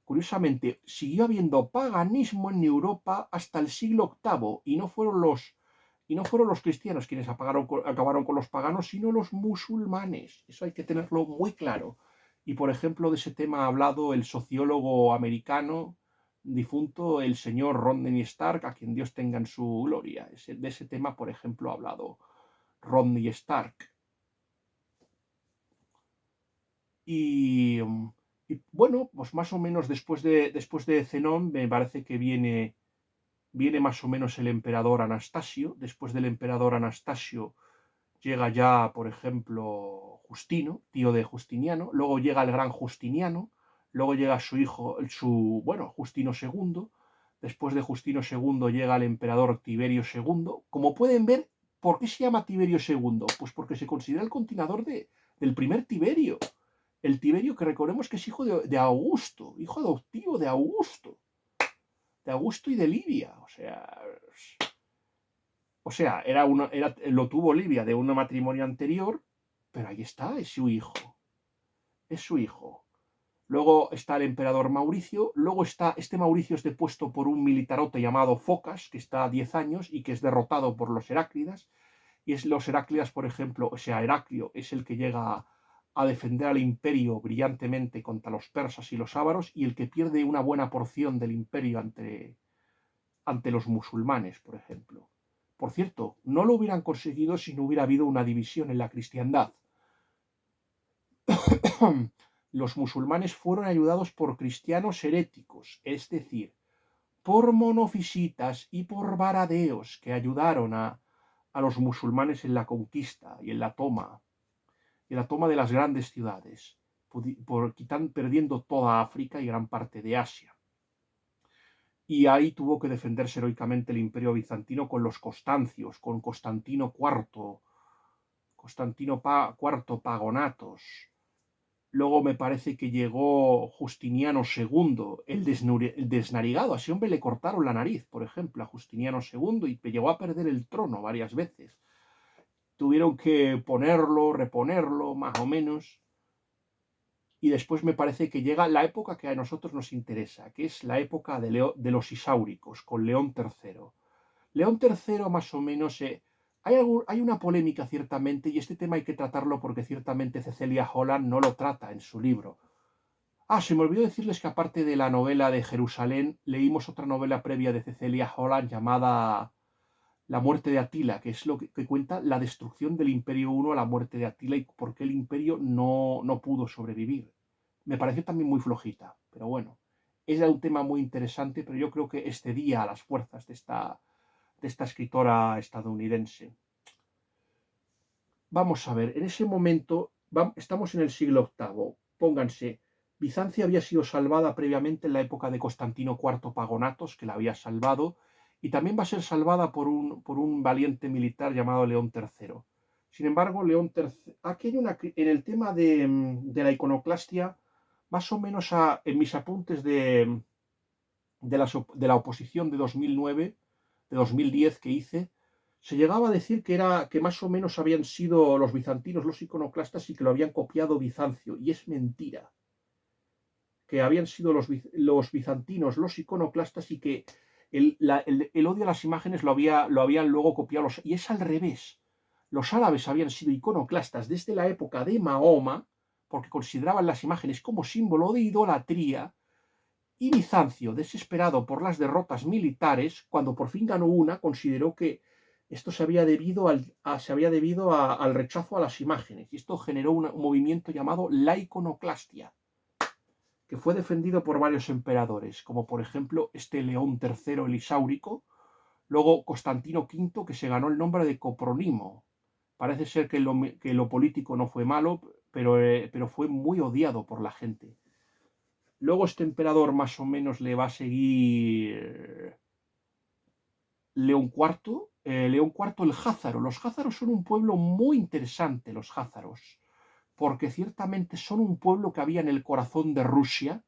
Curiosamente, siguió habiendo paganismo en Europa hasta el siglo VIII, y no fueron los cristianos quienes acabaron con los paganos, sino los musulmanes. Eso hay que tenerlo muy claro. Y por ejemplo, de ese tema ha hablado el sociólogo americano difunto, el señor Rodney Stark, a quien Dios tenga en su gloria. De ese tema, por ejemplo, ha hablado Rodney Stark. Y, y bueno, pues más o menos después de Zenón, me parece que viene más o menos el emperador Anastasio. Después del emperador Anastasio llega ya, por ejemplo, Justino, tío de Justiniano. Luego llega el gran Justiniano. Luego llega su hijo, Justino II. Después de Justino II llega el emperador Tiberio II. Como pueden ver, ¿por qué se llama Tiberio II? Pues porque se considera el continuador del primer Tiberio. El Tiberio, que recordemos que es hijo de Augusto, hijo adoptivo de Augusto y de Livia. Lo tuvo Livia de un matrimonio anterior, pero ahí está, es su hijo. Es su hijo. Luego está el emperador Mauricio. Luego este Mauricio es depuesto por un militarote llamado Focas, que está a 10 años y que es derrotado por los Heráclidas. y es los Heráclidas, por ejemplo, o sea, Heraclio es el que llega a defender al imperio brillantemente contra los persas y los ávaros, y el que pierde una buena porción del imperio ante los musulmanes, por ejemplo. Por cierto, no lo hubieran conseguido si no hubiera habido una división en la cristiandad. Los musulmanes fueron ayudados por cristianos heréticos, es decir, por monofisitas y por varadeos que ayudaron a los musulmanes en la conquista y en la toma de las grandes ciudades, perdiendo toda África y gran parte de Asia. Y ahí tuvo que defenderse heroicamente el imperio bizantino con los Constancios, con Constantino IV, Pagonatos. Luego me parece que llegó Justiniano II, el desnarigado. A ese hombre le cortaron la nariz, por ejemplo, a Justiniano II, y llegó a perder el trono varias veces. Tuvieron que ponerlo, reponerlo, más o menos. Y después me parece que llega la época que a nosotros nos interesa, que es la época de los Isáuricos, con León III. León III, más o menos, hay una polémica ciertamente, y este tema hay que tratarlo porque ciertamente Cecilia Holland no lo trata en su libro. Se me olvidó decirles que aparte de la novela de Jerusalén, leímos otra novela previa de Cecilia Holland llamada La muerte de Atila, que es lo que cuenta la destrucción del Imperio I a la muerte de Atila y por qué el imperio no pudo sobrevivir. Me pareció también muy flojita, pero bueno, era un tema muy interesante, pero yo creo que excedía a las fuerzas de esta escritora estadounidense. Vamos a ver, en ese momento estamos en el siglo VIII, pónganse, Bizancia había sido salvada previamente en la época de Constantino IV Pagonatos, que la había salvado, y también va a ser salvada por un valiente militar llamado León III. Sin embargo, León III, aquí hay en el tema de la iconoclastia, más o menos en mis apuntes de la oposición de 2009, de 2010 que hice, se llegaba a decir que más o menos habían sido los bizantinos los iconoclastas y que lo habían copiado Bizancio, y es mentira. Que habían sido los bizantinos los iconoclastas y que el odio a las imágenes lo habían luego copiado y es al revés. Los árabes habían sido iconoclastas desde la época de Mahoma porque consideraban las imágenes como símbolo de idolatría, y Bizancio, desesperado por las derrotas militares, cuando por fin ganó una, consideró que esto se había debido al rechazo a las imágenes, y esto generó un movimiento llamado la iconoclastia, que fue defendido por varios emperadores, como por ejemplo este León III el Isáurico, luego Constantino V, que se ganó el nombre de Copronimo. Parece ser que lo político no fue malo, pero fue muy odiado por la gente. Luego este emperador más o menos le va a seguir León IV. León IV el Házaro. Los házaros son un pueblo muy interesante, los házaros, porque ciertamente son un pueblo que había en el corazón de Rusia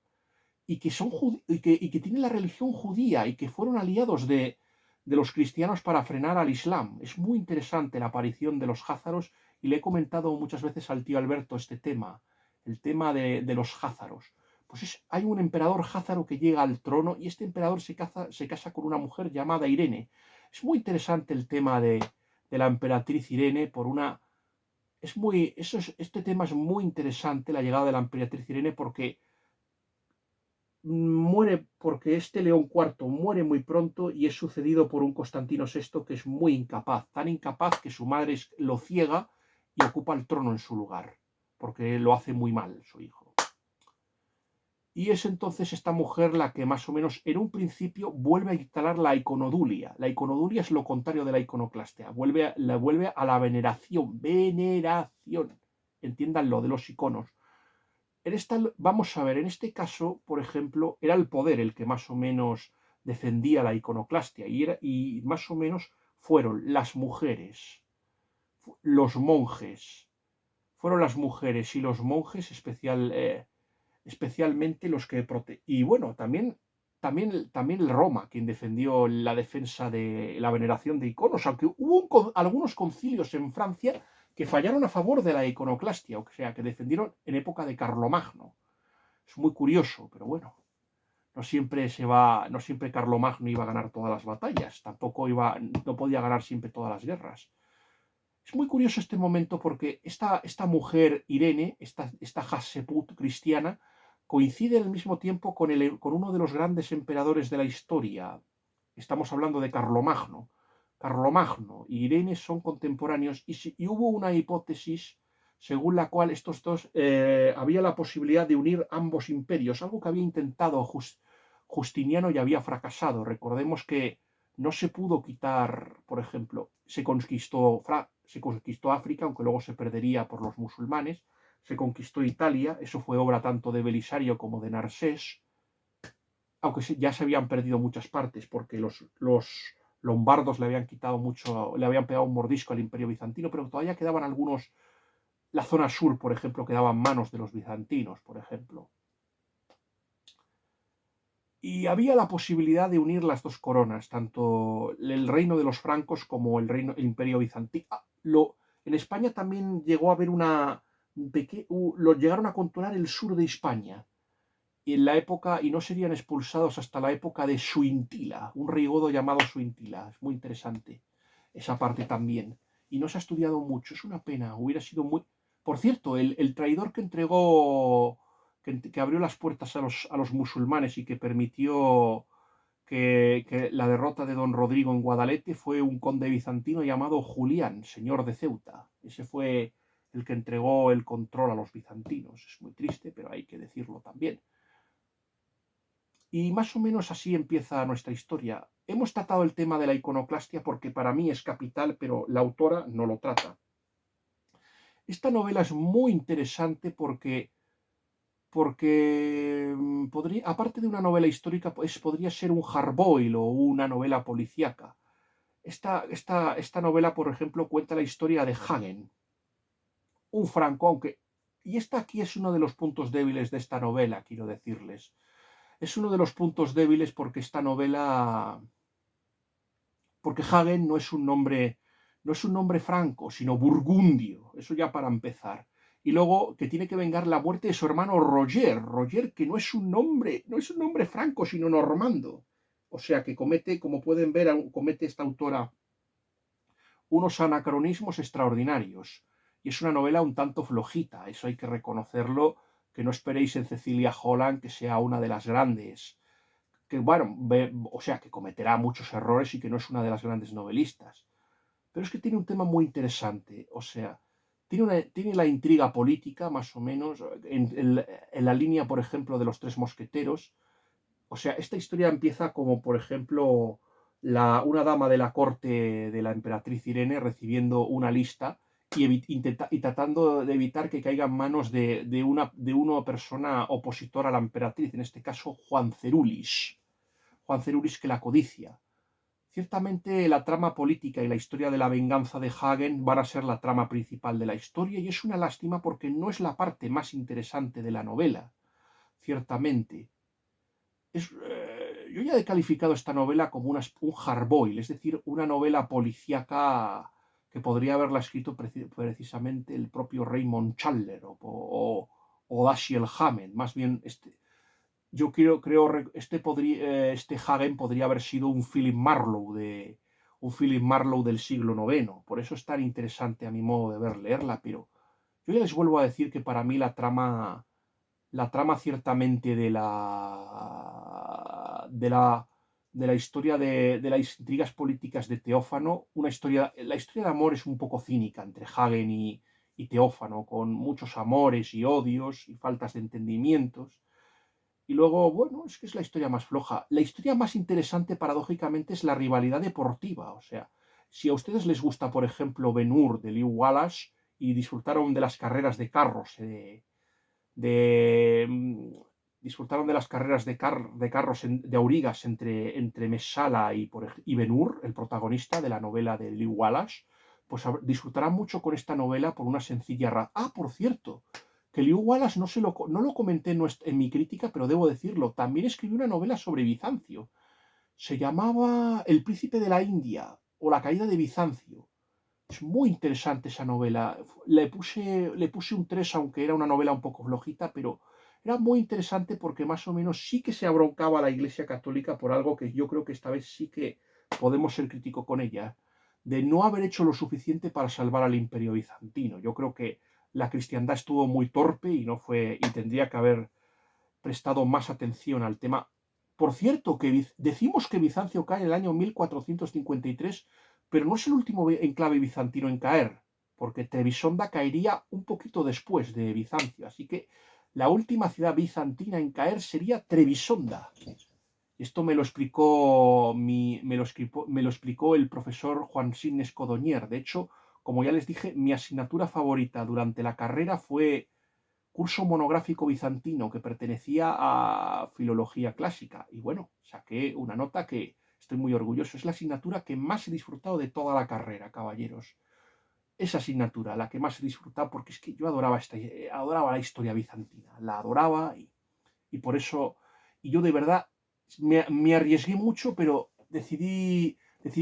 y que tienen la religión judía y que fueron aliados de los cristianos para frenar al Islam. Es muy interesante la aparición de los házaros y le he comentado muchas veces al tío Alberto este tema, el tema de los házaros. Pues hay un emperador házaro que llega al trono y este emperador se casa con una mujer llamada Irene. Es muy interesante el tema de la emperatriz Irene este tema es muy interesante, la llegada de la emperatriz Irene, porque muere porque este León IV muere muy pronto y es sucedido por un Constantino VI que es muy incapaz, tan incapaz que su madre lo ciega y ocupa el trono en su lugar, porque lo hace muy mal su hijo. Y es entonces esta mujer la que más o menos en un principio vuelve a instalar la iconodulia. La iconodulia es lo contrario de la iconoclastia, vuelve a la veneración, entiéndanlo, de los iconos. Vamos a ver, en este caso, por ejemplo, era el poder el que más o menos defendía la iconoclastia y más o menos fueron las mujeres, los monjes, fueron las mujeres y los monjes especialmente los que y bueno, también Roma, quien defendió la defensa de la veneración de iconos, aunque hubo algunos concilios en Francia que fallaron a favor de la iconoclastia, o sea, que defendieron en época de Carlomagno. Es muy curioso, pero bueno, no siempre Carlomagno iba a ganar todas las batallas, no podía ganar siempre todas las guerras. Es muy curioso este momento porque esta mujer, Irene, esta Hatshepsut cristiana, coincide al mismo tiempo con uno de los grandes emperadores de la historia. Estamos hablando de Carlomagno. Carlomagno y Irene son contemporáneos y hubo una hipótesis según la cual estos dos había la posibilidad de unir ambos imperios, algo que había intentado Justiniano y había fracasado. Recordemos que no se pudo quitar, por ejemplo, se conquistó África, aunque luego se perdería por los musulmanes, se conquistó Italia, eso fue obra tanto de Belisario como de Narsés, aunque ya se habían perdido muchas partes, porque los lombardos le habían quitado mucho, le habían pegado un mordisco al imperio bizantino, pero todavía quedaban algunos, la zona sur, por ejemplo, quedaba en manos de los bizantinos, por ejemplo. Y había la posibilidad de unir las dos coronas, tanto el reino de los francos como el imperio bizantino. En España también llegó a haber lo llegaron a controlar el sur de España, y en la época, y no serían expulsados hasta la época de Suintila, un rey godo llamado Suintila. Es muy interesante esa parte también. Y no se ha estudiado mucho, es una pena, hubiera sido muy... Por cierto, el traidor que entregó, que abrió las puertas a los musulmanes y que permitió que la derrota de don Rodrigo en Guadalete fue un conde bizantino llamado Julián, señor de Ceuta. Ese fue el que entregó el control a los bizantinos. Es muy triste, pero hay que decirlo también. Y más o menos así empieza nuestra historia. Hemos tratado el tema de la iconoclastia porque para mí es capital, pero la autora no lo trata. Esta novela es muy interesante porque aparte de una novela histórica, pues podría ser un hardboiled o una novela policíaca. Esta novela, por ejemplo, cuenta la historia de Hagen, un franco, aunque... Y esta aquí es uno de los puntos débiles de esta novela, quiero decirles. Es uno de los puntos débiles porque esta novela... Porque Hagen no es un nombre franco, sino burgundio. Eso ya para empezar. Y luego que tiene que vengar la muerte de su hermano Roger. Roger, que no es un nombre franco, sino normando. O sea que comete, como pueden ver, comete esta autora unos anacronismos extraordinarios. Y es una novela un tanto flojita, eso hay que reconocerlo, que no esperéis en Cecilia Holland que sea una de las grandes, que bueno, o sea, que cometerá muchos errores y que no es una de las grandes novelistas. Pero es que tiene un tema muy interesante, o sea, tiene la intriga política, más o menos, en la línea, por ejemplo, de los Tres Mosqueteros. O sea, esta historia empieza como, por ejemplo, una dama de la corte de la emperatriz Irene recibiendo una lista y tratando de evitar que caiga en manos de una persona opositora a la emperatriz, en este caso Juan Cerulis. Juan Cerulis que la codicia. Ciertamente la trama política y la historia de la venganza de Hagen van a ser la trama principal de la historia y es una lástima porque no es la parte más interesante de la novela, ciertamente. Yo ya he calificado esta novela como un hardboiled, es decir, una novela policíaca que podría haberla escrito precisamente el propio Raymond Chandler o Dashiell Hammett. Más bien, yo creo este Hagen podría haber sido un Philip Marlowe del siglo IX. Por eso es tan interesante a mi modo de ver leerla, pero yo ya les vuelvo a decir que para mí la trama ciertamente de la historia de las intrigas políticas de Teófano, la historia de amor es un poco cínica entre Hagen y Teófano, con muchos amores y odios y faltas de entendimientos. Y luego, bueno, es que es la historia más floja. La historia más interesante, paradójicamente, es la rivalidad deportiva. O sea, si a ustedes les gusta, por ejemplo, Ben-Hur de Lew Wallace y disfrutaron de las carreras de carros de, mm, disfrutaron de las carreras de carros de aurigas entre Messala y Ben-Hur, el protagonista de la novela de Lew Wallace, pues disfrutarán mucho con esta novela por una sencilla razón. Ah, por cierto, que Lew Wallace no lo comenté en mi crítica, pero debo decirlo, también escribió una novela sobre Bizancio. Se llamaba El príncipe de la India o La caída de Bizancio. Es muy interesante esa novela. Le puse un 3 aunque era una novela un poco flojita, pero era muy interesante porque más o menos sí que se abroncaba a la Iglesia Católica por algo que yo creo que esta vez sí que podemos ser críticos con ella. de no haber hecho lo suficiente para salvar al Imperio bizantino. Yo creo que la cristiandad estuvo muy torpe y no fue, y tendría que haber prestado más atención al tema. Por cierto, que decimos que Bizancio cae en el año 1453, pero no es el último enclave bizantino en caer, porque Trebisonda caería un poquito después de Bizancio, así que la última ciudad bizantina en caer sería Trebisonda. Esto me lo explicó el profesor Juan Sines Codoñer. De hecho, como ya les dije, mi asignatura favorita durante la carrera fue curso monográfico bizantino que pertenecía a filología clásica. Y bueno, saqué una nota que estoy muy orgulloso. Es la asignatura que más he disfrutado de toda la carrera, caballeros. Esa asignatura, la que más he disfrutado, porque es que yo adoraba la historia bizantina. La adoraba y por eso, y yo de verdad me arriesgué mucho, pero decidí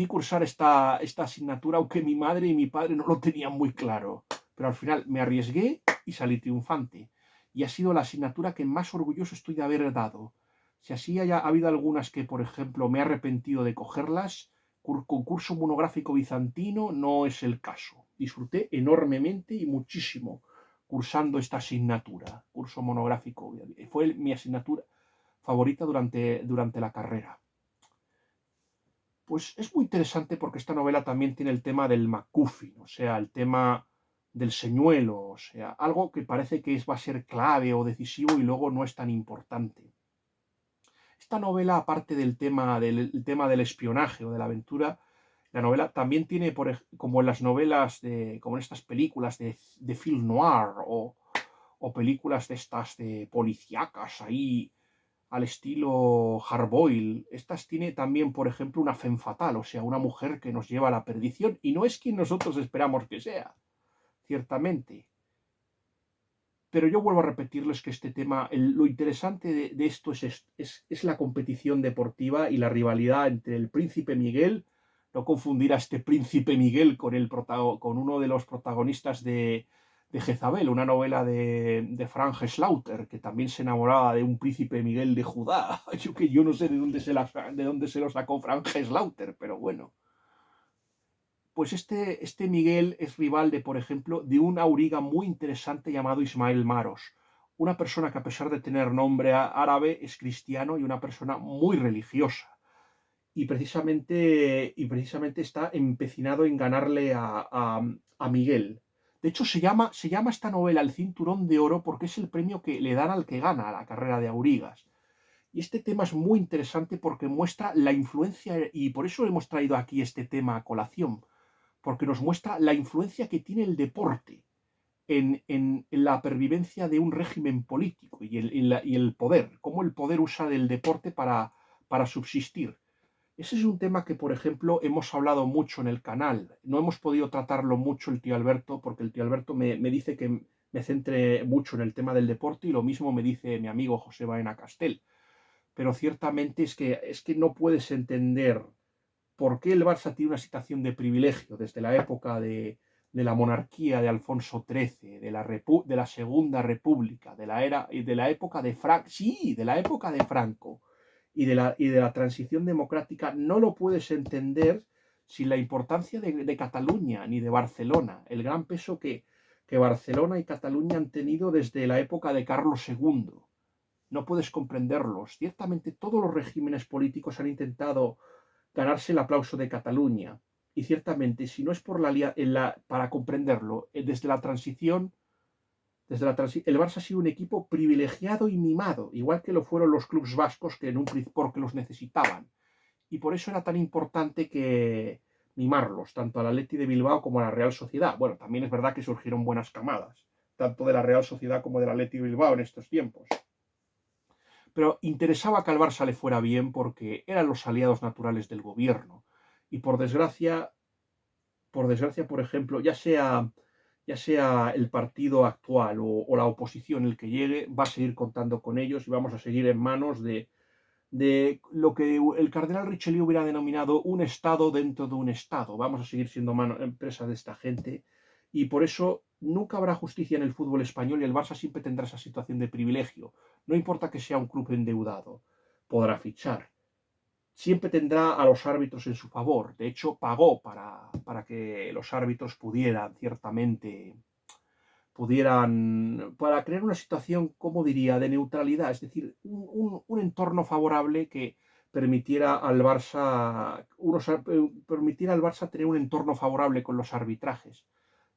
cursar esta asignatura, aunque mi madre y mi padre no lo tenían muy claro. Pero al final me arriesgué y salí triunfante. Y ha sido la asignatura que más orgulloso estoy de haber dado. Si así ha habido algunas que, por ejemplo, me he arrepentido de cogerlas, concurso monográfico bizantino no es el caso. Disfruté enormemente y muchísimo cursando esta asignatura, curso monográfico. Fue mi asignatura favorita durante la carrera. Pues es muy interesante porque esta novela también tiene el tema del MacGuffin, o sea, el tema del señuelo, o sea, algo que parece que va a ser clave o decisivo y luego no es tan importante. Esta novela, aparte del tema del espionaje o de la aventura, la novela también tiene, como en las novelas, como en estas películas de film noir o películas de estas de policíacas ahí al estilo Hardboiled. Estas tiene también, por ejemplo, una femme fatale, o sea, una mujer que nos lleva a la perdición y no es quien nosotros esperamos que sea, ciertamente. Pero yo vuelvo a repetirles que este tema, lo interesante de esto es la competición deportiva y la rivalidad entre el príncipe Miguel, no confundir a este príncipe Miguel con uno de los protagonistas de Jezabel, una novela de Frank Slaughter, que también se enamoraba de un príncipe Miguel de Judá. Yo no sé de dónde se lo sacó Frank Slaughter, pero bueno. Pues este Miguel es rival de, por ejemplo, de un auriga muy interesante llamado Ismael Maros, una persona que a pesar de tener nombre árabe es cristiano y una persona muy religiosa. Y precisamente está empecinado en ganarle a Miguel. De hecho, se llama esta novela El Cinturón de Oro porque es el premio que le dan al que gana la carrera de aurigas. Y este tema es muy interesante porque muestra la influencia, y por eso hemos traído aquí este tema a colación, porque nos muestra la influencia que tiene el deporte en la pervivencia de un régimen político y el poder, cómo el poder usa del deporte para subsistir. Ese es un tema que, por ejemplo, hemos hablado mucho en el canal. No hemos podido tratarlo mucho el tío Alberto, porque el tío Alberto me dice que me centre mucho en el tema del deporte y lo mismo me dice mi amigo José Baena Castel. Pero ciertamente es que no puedes entender por qué el Barça tiene una situación de privilegio desde la época de la monarquía de Alfonso XIII, de la Segunda República, de la época de Franco, sí, de la época de Franco y de la transición democrática, no lo puedes entender sin la importancia de Cataluña ni de Barcelona, el gran peso que Barcelona y Cataluña han tenido desde la época de Carlos II. No puedes comprenderlos. Ciertamente todos los regímenes políticos han intentado ganarse el aplauso de Cataluña. Y ciertamente, si no es para comprenderlo, el Barça ha sido un equipo privilegiado y mimado, igual que lo fueron los clubes vascos porque los necesitaban. Y por eso era tan importante que mimarlos, tanto al Athletic de Bilbao como a la Real Sociedad. Bueno, también es verdad que surgieron buenas camadas, tanto de la Real Sociedad como del Athletic de Bilbao en estos tiempos. Pero interesaba que al Barça le fuera bien porque eran los aliados naturales del gobierno. Y por ejemplo, ya sea el partido actual o la oposición el que llegue, va a seguir contando con ellos y vamos a seguir en manos de lo que el cardenal Richelieu hubiera denominado un Estado dentro de un Estado. Vamos a seguir siendo empresa de esta gente y por eso nunca habrá justicia en el fútbol español y el Barça siempre tendrá esa situación de privilegio. No importa que sea un club endeudado, podrá fichar. siempre tendrá a los árbitros en su favor. De hecho, pagó para que los árbitros pudieran, ciertamente, para crear una situación, como diría, de neutralidad, es decir, un entorno favorable que permitiera al Barça, permitiera al Barça tener un entorno favorable con los arbitrajes.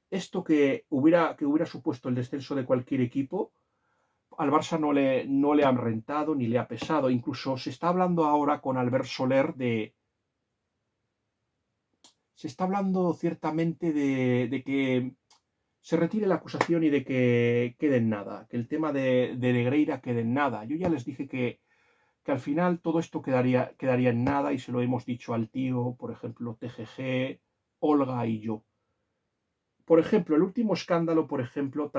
Esto que hubiera supuesto el descenso de cualquier equipo, al Barça no le han rentado ni le ha pesado. Incluso se está hablando ahora con Albert Soler se está hablando ciertamente de que se retire la acusación y de que quede en nada, que el tema de Negreira quede en nada. Yo ya les dije que al final todo esto quedaría en nada y se lo hemos dicho al tío, por ejemplo, TGG, Olga y yo. Por ejemplo, el último escándalo, por ejemplo,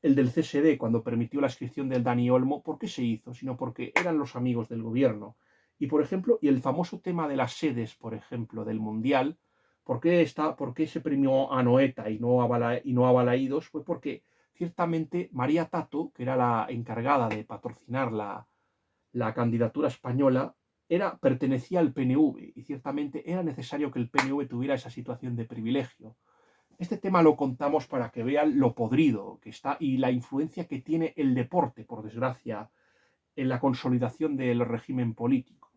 el del CSD, cuando permitió la inscripción del Dani Olmo, ¿por qué se hizo? Sino porque eran los amigos del gobierno. Y, por ejemplo, y el famoso tema de las sedes, por ejemplo, del Mundial, ¿por qué se premió a Noeta y no a Balaídos? Fue porque ciertamente María Tato, que era la encargada de patrocinar la candidatura española, pertenecía al PNV y ciertamente era necesario que el PNV tuviera esa situación de privilegio. Este tema lo contamos para que vean lo podrido que está y la influencia que tiene el deporte, por desgracia, en la consolidación del régimen político.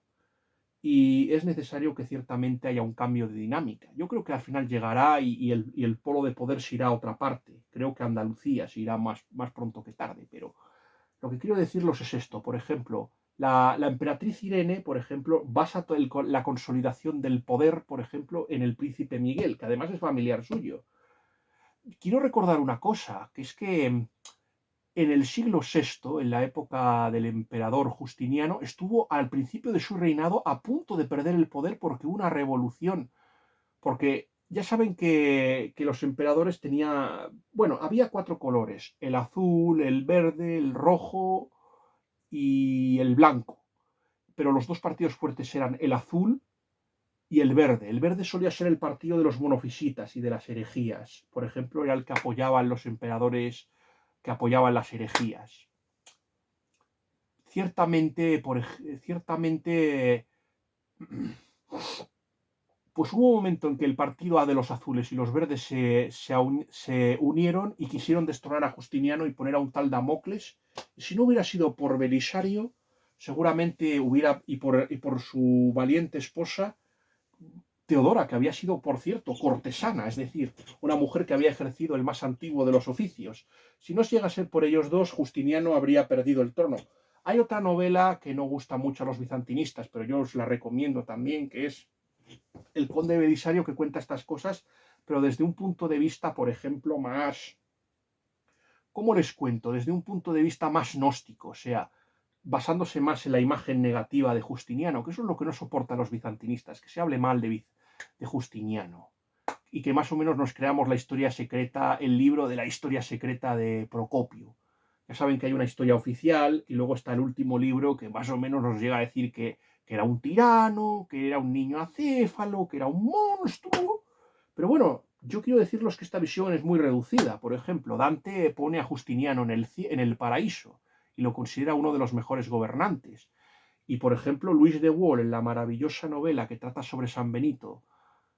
Y es necesario que ciertamente haya un cambio de dinámica. Yo creo que al final llegará y el polo de poder se irá a otra parte. Creo que Andalucía se irá más pronto que tarde, pero lo que quiero decirlos es esto. Por ejemplo, la emperatriz Irene, por ejemplo, basa la consolidación del poder, por ejemplo, en el príncipe Miguel, que además es familiar suyo. Quiero recordar una cosa, que es que en el siglo VI, en la época del emperador Justiniano, estuvo al principio de su reinado a punto de perder el poder porque hubo una revolución. Porque ya saben que los emperadores tenían, bueno, había cuatro colores: el azul, el verde, el rojo y el blanco. Pero los dos partidos fuertes eran el azul y el verde. El verde solía ser el partido de los monofisitas y de las herejías. Por ejemplo, era el que apoyaban los emperadores que apoyaban las herejías. Ciertamente, pues hubo un momento en que el partido A de los azules y los verdes se unieron y quisieron destronar a Justiniano y poner a un tal Damocles. Y si no hubiera sido por Belisario, seguramente y por su valiente esposa, Teodora, que había sido, por cierto, cortesana, es decir, una mujer que había ejercido el más antiguo de los oficios. Si no llega a ser por ellos dos, Justiniano habría perdido el trono. Hay otra novela que no gusta mucho a los bizantinistas, pero yo os la recomiendo también, que es El Conde Belisario, que cuenta estas cosas, pero desde un punto de vista, por ejemplo, más... ¿Cómo les cuento? Desde un punto de vista más gnóstico, o sea, basándose más en la imagen negativa de Justiniano, que eso es lo que no soportan los bizantinistas, que se hable mal de Justiniano y que más o menos nos creamos la historia secreta, el libro de la historia secreta de Procopio. Ya saben que hay una historia oficial y luego está el último libro que más o menos nos llega a decir que era un tirano, que era un niño acéfalo, que era un monstruo. Pero bueno, yo quiero decirles que esta visión es muy reducida. Por ejemplo, Dante pone a Justiniano en el paraíso y lo considera uno de los mejores gobernantes. Y por ejemplo, Luis de Waal, en la maravillosa novela que trata sobre San Benito,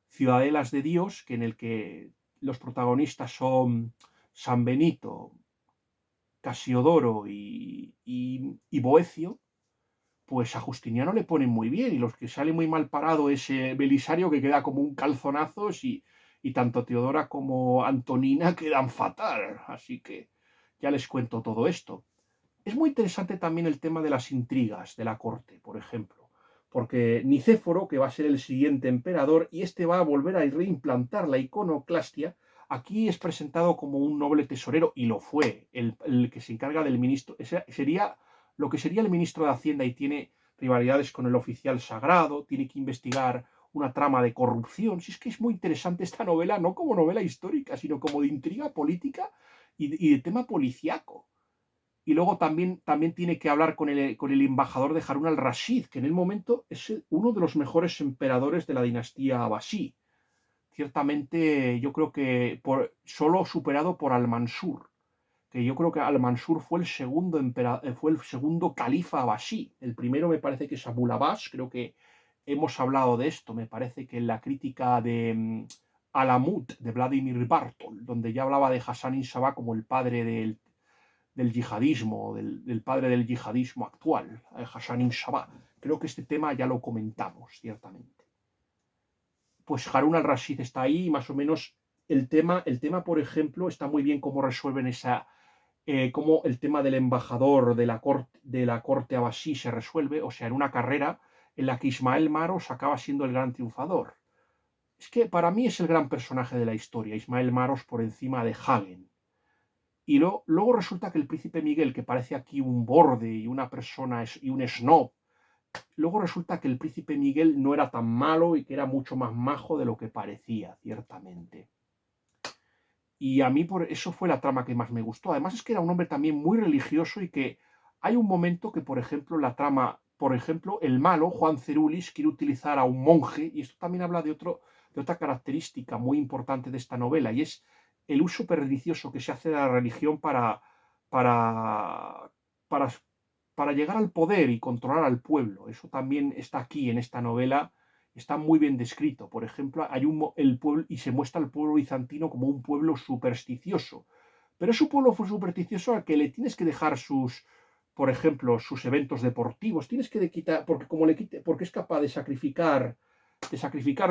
Ciudadelas de Dios, en el que los protagonistas son San Benito, Casiodoro y Boecio, pues a Justiniano le ponen muy bien y los que sale muy mal parado es Belisario, que queda como un calzonazo, y tanto Teodora como Antonina quedan fatal. Así que ya les cuento todo esto. Es muy interesante también el tema de las intrigas de la corte, por ejemplo, porque Nicéforo, que va a ser el siguiente emperador, y este va a volver a reimplantar la iconoclastia, aquí es presentado como un noble tesorero, y lo fue, el que se encarga del ministro, sería lo que sería el ministro de Hacienda, y tiene rivalidades con el oficial sagrado, tiene que investigar una trama de corrupción. Si es que es muy interesante esta novela, no como novela histórica, sino como de intriga política y de tema policíaco. Y luego también tiene que hablar con el embajador de Harun al-Rashid, que en el momento es uno de los mejores emperadores de la dinastía Abasí. Ciertamente, yo creo que solo superado por Al-Mansur, que yo creo que Al-Mansur fue el segundo califa Abasí. El primero me parece que es Abul Abbas, creo que hemos hablado de esto, me parece que en la crítica de Alamut, de Vladimir Bartol, donde ya hablaba de Hassanin Shahbaz como el padre del yihadismo, del padre del yihadismo actual, Hassanin Shahbaz. Creo que este tema ya lo comentamos, ciertamente. Pues Harun al-Rashid está ahí y más o menos el tema, por ejemplo, está muy bien cómo resuelven cómo el tema del embajador de la corte abasí se resuelve, o sea, en una carrera en la que Ismael Maros acaba siendo el gran triunfador. Es que para mí es el gran personaje de la historia, Ismael Maros por encima de Hagen. Y luego resulta que el príncipe Miguel, que parece aquí un borde y una persona y un snob, luego resulta que el príncipe Miguel no era tan malo y que era mucho más majo de lo que parecía, ciertamente. Y a mí por eso fue la trama que más me gustó. Además es que era un hombre también muy religioso y que hay un momento que, por ejemplo, la trama, por ejemplo, el malo, Juan Cerulis, quiere utilizar a un monje, y esto también habla de otra característica muy importante de esta novela, y es el uso pernicioso que se hace de la religión para, para, para llegar al poder y controlar al pueblo. Eso también está aquí en esta novela, está muy bien descrito. Por ejemplo, el pueblo y se muestra al pueblo bizantino como un pueblo supersticioso. Pero es un pueblo supersticioso al que le tienes que dejar por ejemplo, sus eventos deportivos. Tienes que quitar, porque porque es capaz de sacrificar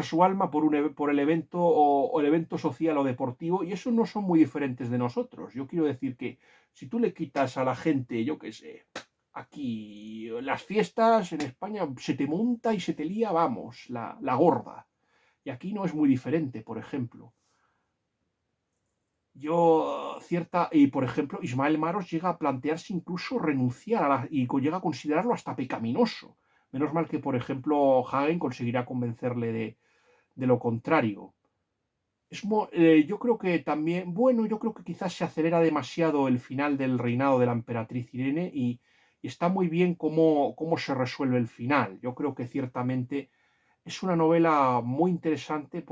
su alma por el evento o el evento social o deportivo, y eso no son muy diferentes de nosotros. Yo quiero decir que si tú le quitas a la gente, yo qué sé, aquí las fiestas en España se te monta y se te lía, vamos, la gorda. Y aquí no es muy diferente, por ejemplo. Y por ejemplo, Ismael Maros llega a plantearse incluso renunciar y llega a considerarlo hasta pecaminoso. Menos mal que, por ejemplo, Hagen conseguirá convencerle de lo contrario. Yo creo que también, bueno, yo creo que quizás se acelera demasiado el final del reinado de la emperatriz Irene y está muy bien cómo se resuelve el final. Yo creo que ciertamente es una novela muy interesante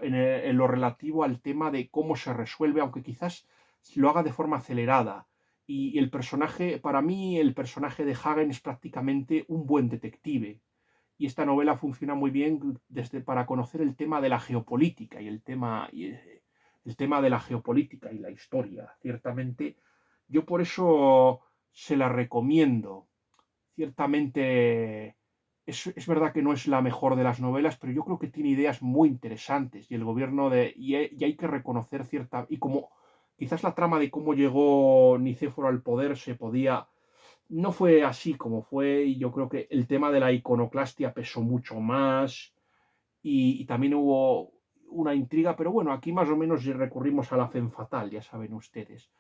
en lo relativo al tema de cómo se resuelve, aunque quizás lo haga de forma acelerada. Y para mí, el personaje de Hagen es prácticamente un buen detective. Y esta novela funciona muy bien para conocer el tema de la geopolítica y el tema de la geopolítica y la historia. Ciertamente, yo por eso se la recomiendo. Ciertamente es verdad que no es la mejor de las novelas, pero yo creo que tiene ideas muy interesantes y el gobierno y hay que reconocer y como quizás la trama de cómo llegó Nicéforo al poder no fue así como fue, y yo creo que el tema de la iconoclastia pesó mucho más y también hubo una intriga, pero bueno, aquí más o menos recurrimos a la femme fatal, ya saben ustedes.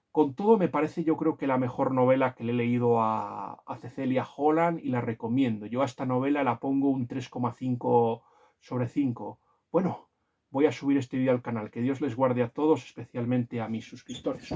Con todo, me parece, yo creo que la mejor novela que le he leído a Cecilia Holland y la recomiendo. Yo a esta novela la pongo un 3,5/5. Bueno, voy a subir este vídeo al canal. Que Dios les guarde a todos, especialmente a mis suscriptores.